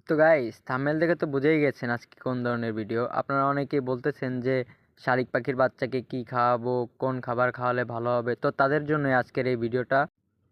তো guys, thumbnail দেখে তো বুঝেই গেছেন আজকে কোন ধরনের ভিডিও। আপনারা অনেকেই বলতেছেন যে শালিক পাখির বাচ্চাকে কি খাওয়াবো, কোন খাবার খাওয়ালে ভালো হবে। তো তাদের জন্যই আজকের এই ভিডিওটা।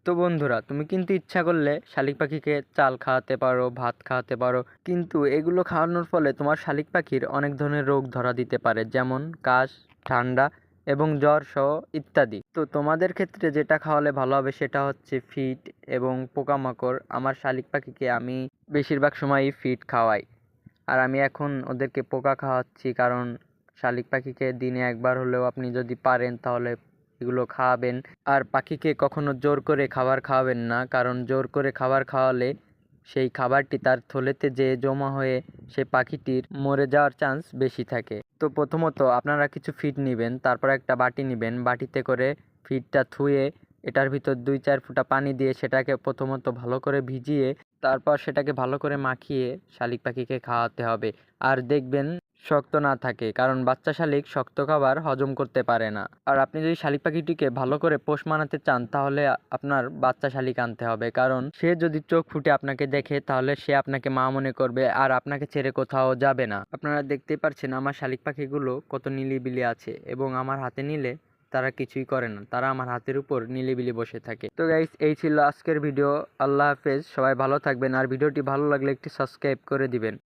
তো বন্ধুরা, তুমি কিন্তু ইচ্ছা করলে শালিক পাখিকে চাল খাওয়াতে পারো, ভাত খাওয়াতে পারো, কিন্তু এগুলো খাওয়ানোর ফলে তোমার শালিক পাখির অনেক ধরনের রোগ ধরা দিতে পারে, যেমন কাশ, ঠান্ডা এবং জ্বর সহ ইত্যাদি। তো তোমাদের ক্ষেত্রে যেটা খাওয়ালে ভালো হবে সেটা হচ্ছে ফিড এবং পোকামাকড়। আমার শালিক পাখিকে আমি বেশিরভাগ সময়ই ফিড খাওয়াই, আর আমি এখন ওদেরকে পোকা খাওয়াচ্ছি, কারণ শালিক পাখিকে দিনে একবার হলেও আপনি যদি পারেন তাহলে এগুলো খাওয়াবেন। আর পাখিকে কখনো জোর করে খাবার খাওয়াবেন না, কারণ জোর করে খাবার খাওয়ালে সেই খাবারটি তার থলেতে যেয়ে জমা হয়ে সে পাখিটির মরে যাওয়ার চান্স বেশি থাকে। তো প্রথমত আপনারা কিছু ফিড নেবেন, তারপর একটা বাটি নেবেন, বাটিতে করে ফিডটা ধুয়ে এটার ভিতর 2-4 ফোঁটা পানি দিয়ে সেটাকে প্রথমত ভালো করে ভিজিয়ে তারপর সেটাকে ভালো করে মাখিয়ে শালিক পাখিকে খাওয়াতে হবে। আর দেখবেন শক্ত না থাকে, কারণ বাচ্চা শালিক শক্ত খাবার হজম করতে পারে না। আর আপনি যদি শালিক পাখিটিকে ভালো করে পোষ মানাতে চান তাহলে আপনার বাচ্চা শালিক আনতে হবে, কারণ সে যদি চোখ ফুটে আপনাকে দেখে তাহলে সে আপনাকে মা মনে করবে আর আপনাকে ছেড়ে কোথাও যাবে না। আপনারা দেখতেই পাচ্ছেন আমার শালিক পাখিগুলো কত নিলিবিলি আছে, এবং আমার হাতে নিলে তারা কিছুই করে না, তারা আমার হাতের উপর নিলিবিলি বসে থাকে। তো গাইস, এই ছিল আজকের ভিডিও। আল্লাহ হাফেজ, সবাই ভালো থাকবেন। আর ভিডিওটি ভালো লাগলে একটি সাবস্ক্রাইব করে দিবেন।